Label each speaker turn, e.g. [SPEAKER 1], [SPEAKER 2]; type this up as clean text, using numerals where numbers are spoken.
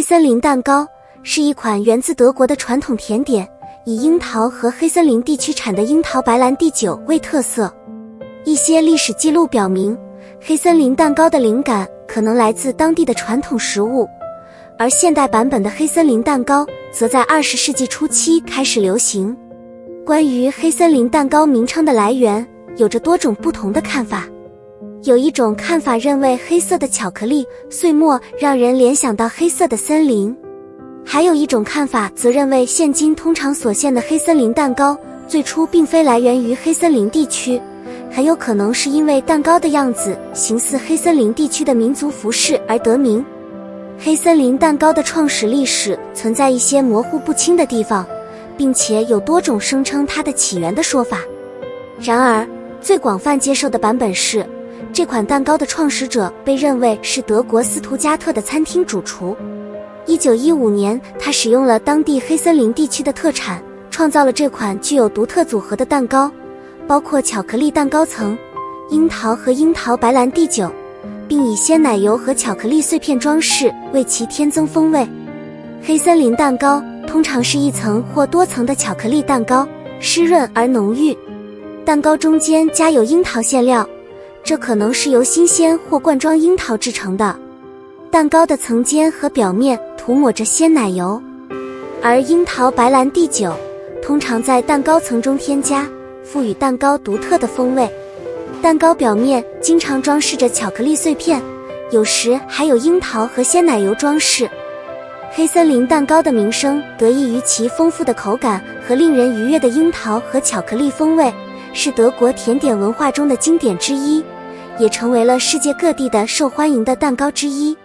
[SPEAKER 1] 森林蛋糕是一款源自德国的传统甜点，以樱桃和黑森林地区产的樱桃白兰地酒为特色。一些历史记录表明，黑森林蛋糕的灵感可能来自当地的传统食物，而现代版本的黑森林蛋糕则在20世纪初期开始流行。关于黑森林蛋糕名称的来源，有着多种不同的看法。有一种看法认为黑色的巧克力碎末让人联想到黑色的森林，还有一种看法则认为现今通常所见的黑森林蛋糕最初并非来源于黑森林地区，很有可能是因为蛋糕的样子形似黑森林地区的民族服饰而得名。黑森林蛋糕的创始历史存在一些模糊不清的地方，并且有多种声称它的起源的说法。然而，最广泛接受的版本是，这款蛋糕的创始者被认为是德国斯图加特的餐厅主厨。1915年，他使用了当地黑森林地区的特产，创造了这款具有独特组合的蛋糕，包括巧克力蛋糕层、樱桃和樱桃白兰地酒，并以鲜奶油和巧克力碎片装饰，为其添增风味。黑森林蛋糕通常是一层或多层的巧克力蛋糕，湿润而浓郁。蛋糕中间加有樱桃馅料，这可能是由新鲜或罐装樱桃制成的。蛋糕的层间和表面涂抹着鲜奶油，而樱桃白兰地酒通常在蛋糕层中添加，赋予蛋糕独特的风味。蛋糕表面经常装饰着巧克力碎片，有时还有樱桃和鲜奶油装饰。黑森林蛋糕的名声得益于其丰富的口感和令人愉悦的樱桃和巧克力风味，是德国甜点文化中的经典之一，也成为了世界各地的受欢迎的蛋糕之一。